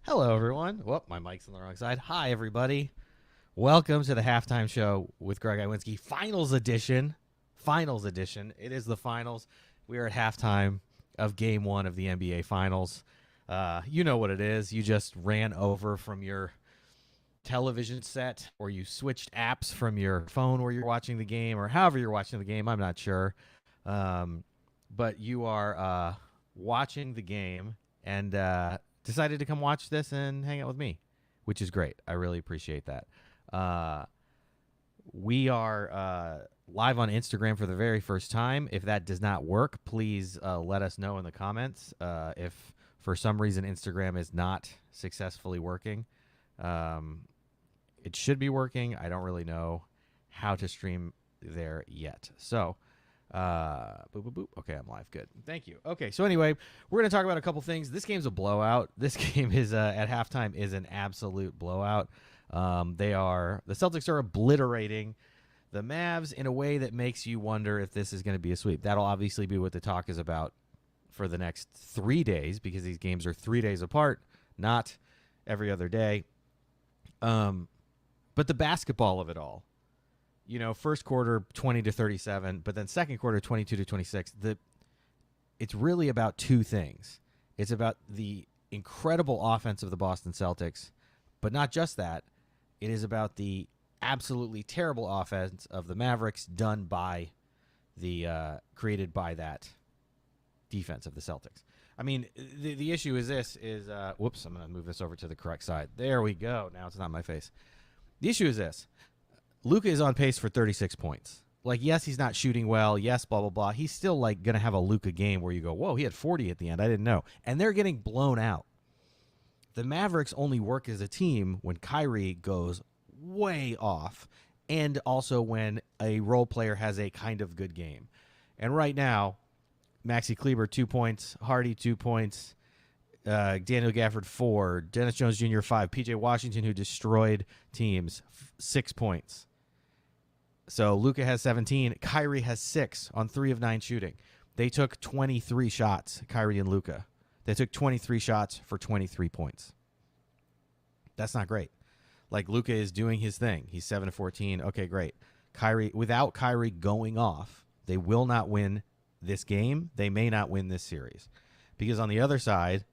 Hello, everyone. Well, my mic's on the wrong side. Hi, everybody. Welcome to the halftime show with Greg Iwinski. Finals edition. Finals edition. It is the finals. We are at halftime of game one of the NBA Finals. You know what it is. You just ran over from your television set or you switched apps from your phone where you're watching the game or however you're watching the game. I'm not sure. But you are watching the game and decided to come watch this and hang out with me, which is great. I really appreciate that. We are live on Instagram for the very first time. If that does not work, please let us know in the comments. If for some reason Instagram is not successfully working, it should be working. I don't really know how to stream there yet. So, boop, boop, boop. Okay, I'm live. Good. Thank you. Okay, so anyway, we're going to talk about a couple things. This game's a blowout. This game is at halftime is an absolute blowout. The Celtics are obliterating the Mavs in a way that makes you wonder if this is going to be a sweep. That'll obviously be what the talk is about for the next 3 days because these games are 3 days apart, not every other day. But the basketball of it all, first quarter 20-37, but then second quarter 22-26. It's really about two things. It's about the incredible offense of the Boston Celtics, but not just that. It is about the absolutely terrible offense of the Mavericks done by created by that defense of the Celtics. I mean, the issue is whoops, I'm going to move this over to the correct side. There we go. Now it's not my face. The issue is this. Luka is on pace for 36 points. Yes, he's not shooting well. Yes, blah, blah, blah. He's still, going to have a Luka game where you go, whoa, he had 40 at the end. I didn't know. And they're getting blown out. The Mavericks only work as a team when Kyrie goes way off and also when a role player has a kind of good game. And right now, Maxi Kleber, 2 points. Hardy, 2 points. Daniel Gafford, 4. Dennis Jones Jr., 5. P.J. Washington, who destroyed teams, 6 points. So Luka has 17. Kyrie has 6 on 3 of 9 shooting. They took 23 shots, Kyrie and Luka. They took 23 shots for 23 points. That's not great. Luka is doing his thing. He's 7-14. Okay, great. Without Kyrie going off, they will not win this game. They may not win this series. Because on the other side,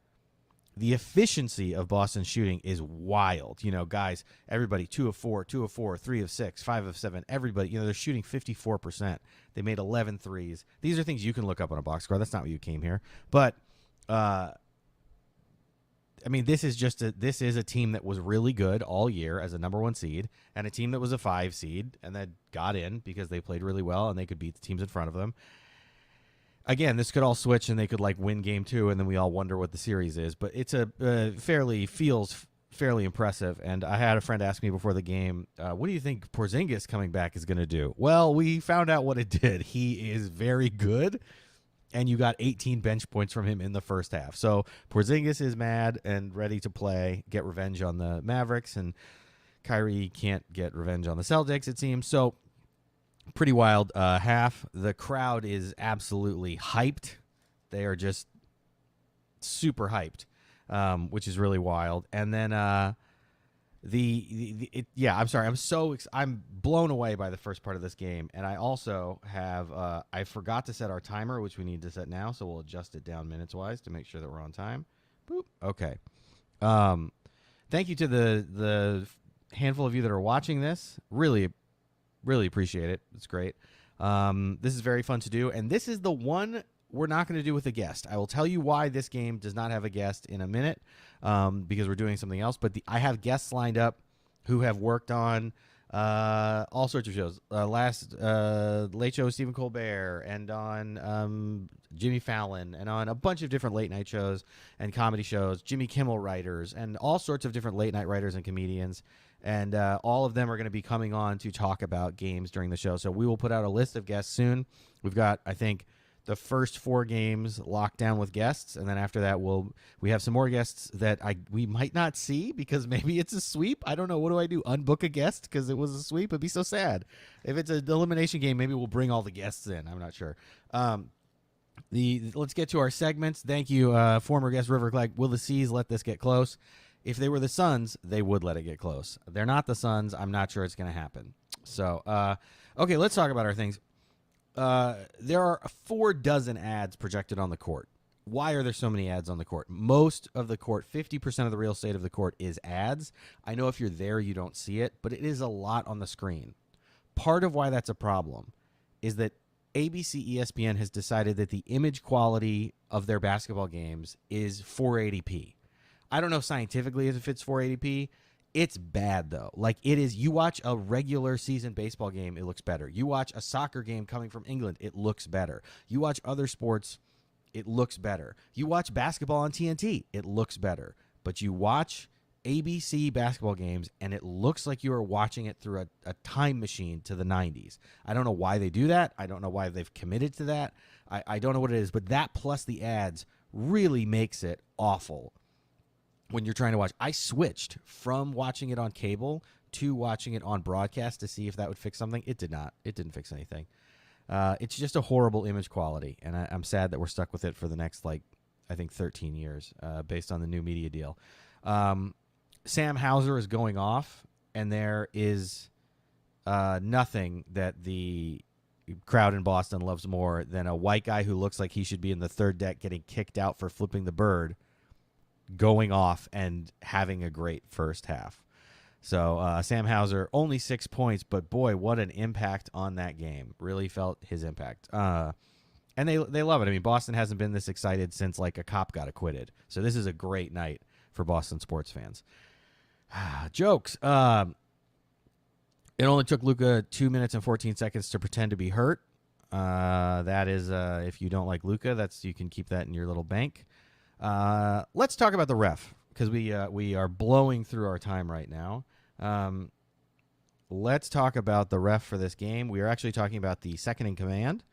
the efficiency of Boston's shooting is wild. Guys, everybody 2 of 4, 2 of 4, 3 of 6, 5 of 7. Everybody, they're shooting 54%. They made 11 threes. These are things you can look up on a box score. That's not what you came here. But this is a team that was really good all year as a number 1 seed and a team that was a 5 seed and that got in because they played really well and they could beat the teams in front of them. Again, this could all switch and they could win game 2 and then we all wonder what the series is. But it's feels fairly impressive. And I had a friend ask me before the game, what do you think Porzingis coming back is going to do? Well, we found out what it did. He is very good. And you got 18 bench points from him in the first half. So Porzingis is mad and ready to play, get revenge on the Mavericks. And Kyrie can't get revenge on the Celtics, it seems. So pretty wild half. The crowd is absolutely hyped. They are just super hyped, which is really wild. And then I'm blown away by the first part of this game. And I also have I forgot to set our timer, which we need to set now, so we'll adjust it down minutes-wise to make sure that we're on time. Boop. Okay. Thank you to the handful of you that are watching this. Really appreciate it. It's great. This is very fun to do, and this is the one we're not going to do with a guest. I will tell you why this game does not have a guest in a minute, because we're doing something else. But I have guests lined up who have worked on all sorts of shows. Last Late Show with Stephen Colbert, and on Jimmy Fallon, and on a bunch of different late night shows and comedy shows, Jimmy Kimmel writers, and all sorts of different late night writers and comedians. And all of them are going to be coming on to talk about games during the show. So we will put out a list of guests soon. We've got, I think, the first 4 games locked down with guests, and then after that we have some more guests that we might not see because maybe it's a sweep. I don't know. What do I do? Unbook a guest because it was a sweep? It'd be so sad. If it's an elimination game, maybe we'll bring all the guests in. I'm not sure. Let's get to our segments. Thank you, former guest River Clegg. Will the Seas let this get close? If they were the Suns, they would let it get close. They're not the Suns. I'm not sure it's going to happen. So, okay, let's talk about our things. There are 4 dozen ads projected on the court. Why are there so many ads on the court? Most of the court, 50% of the real estate of the court is ads. I know if you're there, you don't see it, but it is a lot on the screen. Part of why that's a problem is that ABC ESPN has decided that the image quality of their basketball games is 480p. I don't know scientifically if it's 480p. It's bad, though. Like, it is. You watch a regular season baseball game, it looks better. You watch a soccer game coming from England, it looks better. You watch other sports, it looks better. You watch basketball on TNT, it looks better. But you watch ABC basketball games, and it looks like you are watching it through a time machine to the 90s. I don't know why they do that. I don't know why they've committed to that. I don't know what it is, but that plus the ads really makes it awful when you're trying to watch. I switched from watching it on cable to watching it on broadcast to see if that would fix something. It did not. It didn't fix anything. It's just a horrible image quality, and I'm sad that we're stuck with it for the next, I think 13 years based on the new media deal. Sam Hauser is going off, and there is nothing that the crowd in Boston loves more than a white guy who looks like he should be in the third deck getting kicked out for flipping the bird, going off and having a great first half. So Sam Hauser, only 6 points, but boy, what an impact on that game. Really felt his impact. And they love it. I mean, Boston hasn't been this excited since a cop got acquitted. So this is a great night for Boston sports fans. Jokes. It only took Luka 2 minutes and 14 seconds to pretend to be hurt. That is, if you don't like Luka, you can keep that in your little bank. Let's talk about the ref, because we are blowing through our time right now. Let's talk about the ref for this game. We are actually talking about the second in command,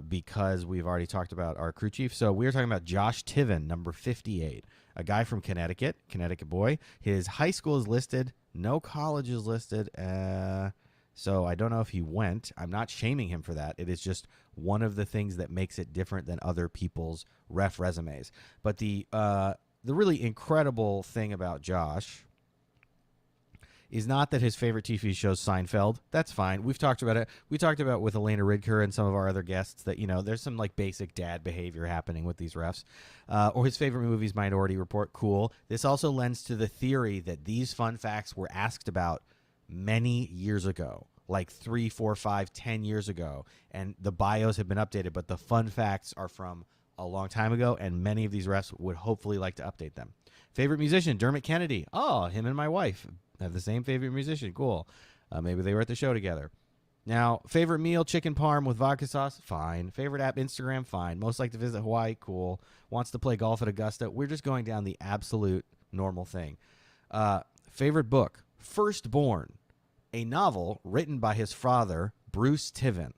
because we've already talked about our crew chief. So we are talking about Josh Tiven, number 58, a guy from Connecticut boy. His high school is listed. No college is listed. So I don't know if he went. I'm not shaming him for that. It is just one of the things that makes it different than other people's ref resumes. But the really incredible thing about Josh is not that his favorite TV show is Seinfeld. That's fine. We've talked about it. We talked about with Elena Ridker and some of our other guests that, there's some basic dad behavior happening with these refs. Or his favorite movie is Minority Report. Cool. This also lends to the theory that these fun facts were asked about many years ago, 3, 4, 5, 10 years ago. And the bios have been updated, but the fun facts are from a long time ago, and many of these refs would hopefully like to update them. Favorite musician, Dermot Kennedy. Oh, him and my wife have the same favorite musician. Cool. Maybe they were at the show together. Now, favorite meal, chicken parm with vodka sauce? Fine. Favorite app, Instagram? Fine. Most like to visit Hawaii? Cool. Wants to play golf at Augusta? We're just going down the absolute normal thing. Favorite book, Firstborn, a novel written by his father, Bruce Tiven.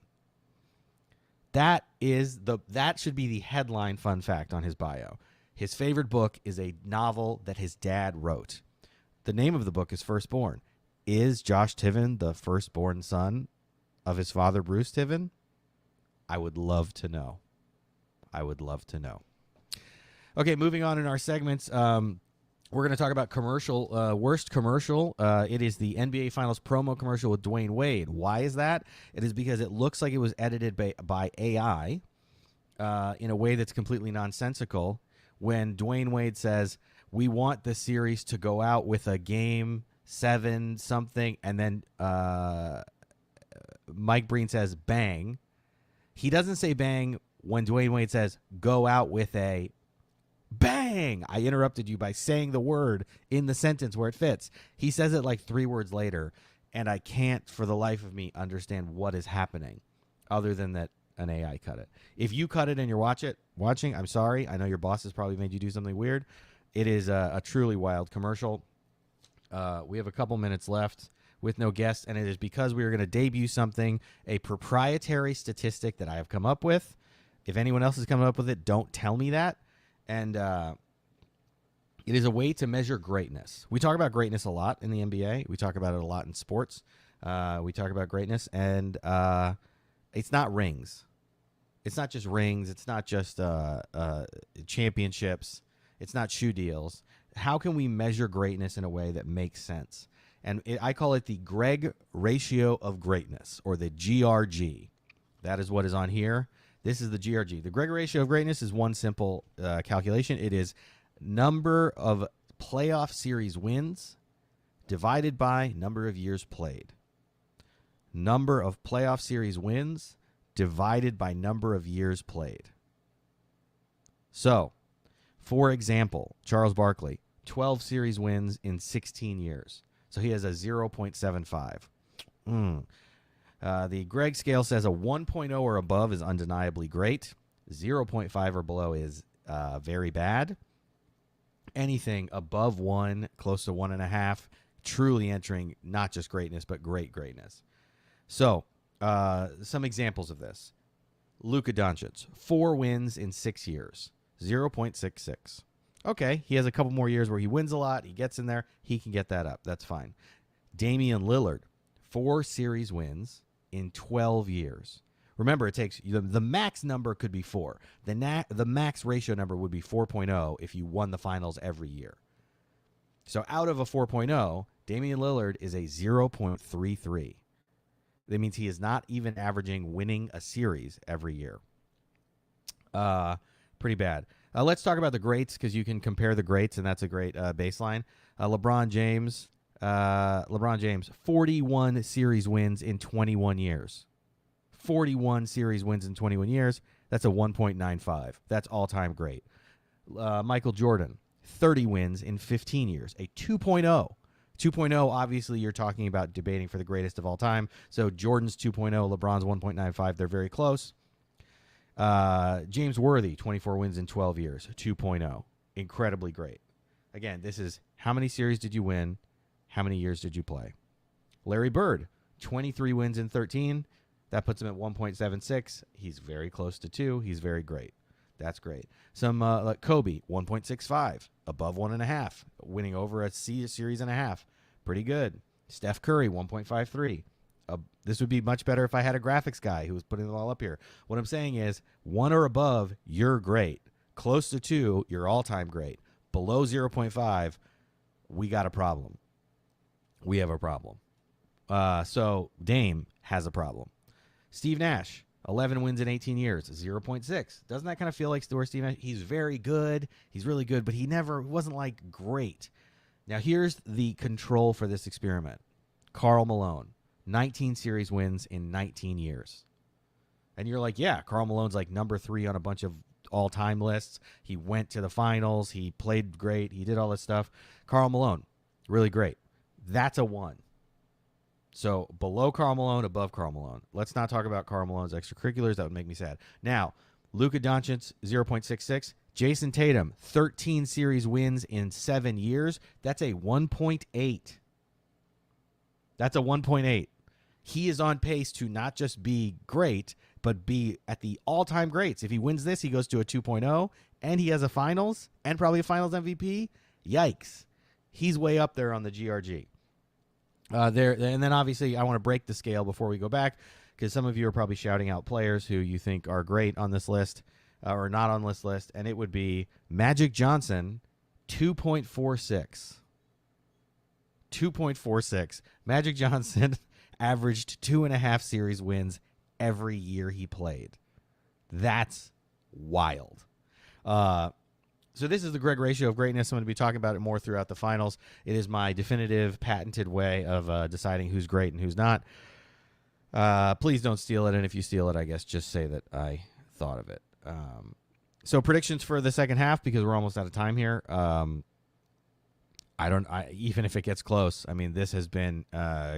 That should be the headline fun fact on his bio. His favorite book is a novel that his dad wrote. The name of the book is Firstborn. Is Josh Tiven the firstborn son of his father, Bruce Tiven? I would love to know. Okay, moving on in our segments. We're going to talk about worst commercial. It is the NBA Finals promo commercial with Dwayne Wade. Why is that? It is because it looks like it was edited by AI in a way that's completely nonsensical. When Dwayne Wade says, we want the series to go out with a game 7 something, and then Mike Breen says bang. He doesn't say bang when Dwayne Wade says go out with a bang. I interrupted you by saying the word in the sentence where it fits. He says it 3 words later, and I can't for the life of me understand what is happening other than that an AI cut it. If you cut it and you're watching, I'm sorry. I know your boss has probably made you do something weird. It is a truly wild commercial. We have a couple minutes left with no guests, and it is because we are going to debut something, a proprietary statistic that I have come up with. If anyone else has come up with it, don't tell me that. And it is a way to measure greatness. We talk about greatness a lot in the NBA. We talk about it a lot in sports. We talk about greatness, and it's not rings. It's not just rings. It's not just championships. It's not shoe deals. how can we measure greatness in a way that makes sense? And I call it the Greg ratio of greatness, or the GRG. That is what is on here. This is the GRG. The Greg ratio of greatness is one simple calculation. It is number of playoff series wins divided by number of years played. Number of playoff series wins divided by number of years played. So, for example, Charles Barkley, 12 series wins in 16 years. So he has a 0.75. The Greg scale says a 1.0 or above is undeniably great. 0.5 or below is very bad. Anything above 1, close to 1.5, truly entering not just greatness, but greatness. So, some examples of this. Luka Doncic, 4 wins in 6 years, 0.66. Okay, he has a couple more years where he wins a lot. He gets in there. He can get that up. That's fine. Damian Lillard, 4 series wins in 12 years. Remember, it takes the max number could be 4. The max ratio number would be 4.0 if you won the finals every year. So out of a 4.0, Damian Lillard is a 0.33. That means he is not even averaging winning a series every year. Pretty bad. Let's talk about the greats, because you can compare the greats, and that's a great baseline. LeBron James, 41 series wins in 21 years. 41 series wins in 21 years. That's a 1.95. That's all-time great. Michael Jordan, 30 wins in 15 years, a 2.0. 2.0, obviously, you're talking about debating for the greatest of all time. So Jordan's 2.0, LeBron's 1.95. They're very close. James Worthy, 24 wins in 12 years, 2.0. Incredibly great. Again, this is how many series did you win? How many years did you play? Larry Bird, 23 wins in 13. That puts him at 1.76. He's very close to 2. He's very great. That's great. Some like Kobe, 1.65, above 1.5, winning over a series and a half. Pretty good. Steph Curry, 1.53. This would be much better if I had a graphics guy who was putting it all up here. What I'm saying is 1 or above, you're great. Close to 2, you're all-time great. Below 0.5, we got a problem. We have a problem. So Dame has a problem. Steve Nash, 11 wins in 18 years, 0.6. Doesn't that kind of feel like where Steve Nash? He's very good. He's really good, but he wasn't like great. Now here's the control for this experiment. Karl Malone, 19 series wins in 19 years. And you're like, yeah, Karl Malone's like number 3 on a bunch of all-time lists. He went to the finals. He played great. He did all this stuff. Karl Malone, really great. That's a 1. So below Karl Malone, above Karl Malone. Let's not talk about Karl Malone's extracurriculars. That would make me sad. Now, Luka Doncic, 0.66. Jason Tatum, 13 series wins in 7 years. That's a 1.8. That's a 1.8. He is on pace to not just be great, but be at the all-time greats. If he wins this, he goes to a 2.0, and he has a finals and probably a finals MVP. Yikes. He's way up there on the GRG. And then obviously I want to break the scale before we go back, because some of you are probably shouting out players who you think are great on this list or not on this list, and it would be Magic Johnson, 2.46. 2.46. Magic Johnson averaged 2.5 series wins every year he played. That's wild. So this is the Greg ratio of greatness. I'm going to be talking about it more throughout the finals. It is my definitive, patented way of deciding who's great and who's not. Please don't steal it, and if you steal it, I guess just say that I thought of it. So predictions for the second half, because we're almost out of time here. Even if it gets close, I mean, this has been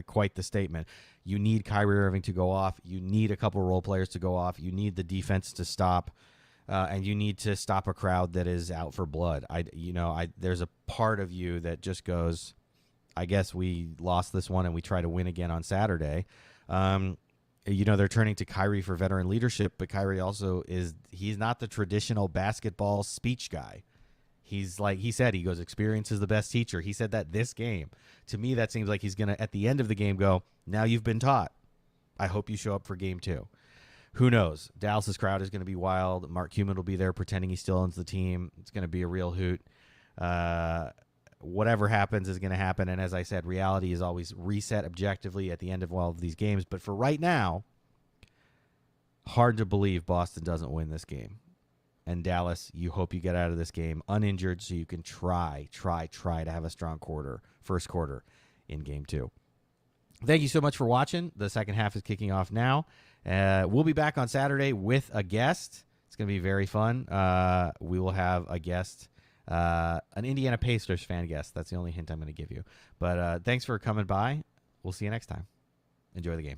quite the statement. You need Kyrie Irving to go off. You need a couple role players to go off. You need the defense to stop. And you need to stop a crowd that is out for blood. There's a part of you that just goes, I guess we lost this one and we try to win again on Saturday. They're turning to Kyrie for veteran leadership, but Kyrie also he's not the traditional basketball speech guy. He's like, he said, he goes, experience is the best teacher. He said that this game. To me, that seems like he's going to, at the end of the game, go, now you've been taught. I hope you show up for game 2. Who knows? Dallas's crowd is going to be wild. Mark Cuban will be there pretending he still owns the team. It's going to be a real hoot. whatever happens is going to happen. And as I said, reality is always reset objectively at the end of all of these games. But for right now, hard to believe Boston doesn't win this game. And Dallas, you hope you get out of this game uninjured so you can try to have a strong first quarter in game 2. Thank you so much for watching. The second half is kicking off now. We'll be back on Saturday with a guest. It's going to be very fun. We will have a guest, an Indiana Pacers fan guest. That's the only hint I'm going to give you. But thanks for coming by. We'll see you next time. Enjoy the game.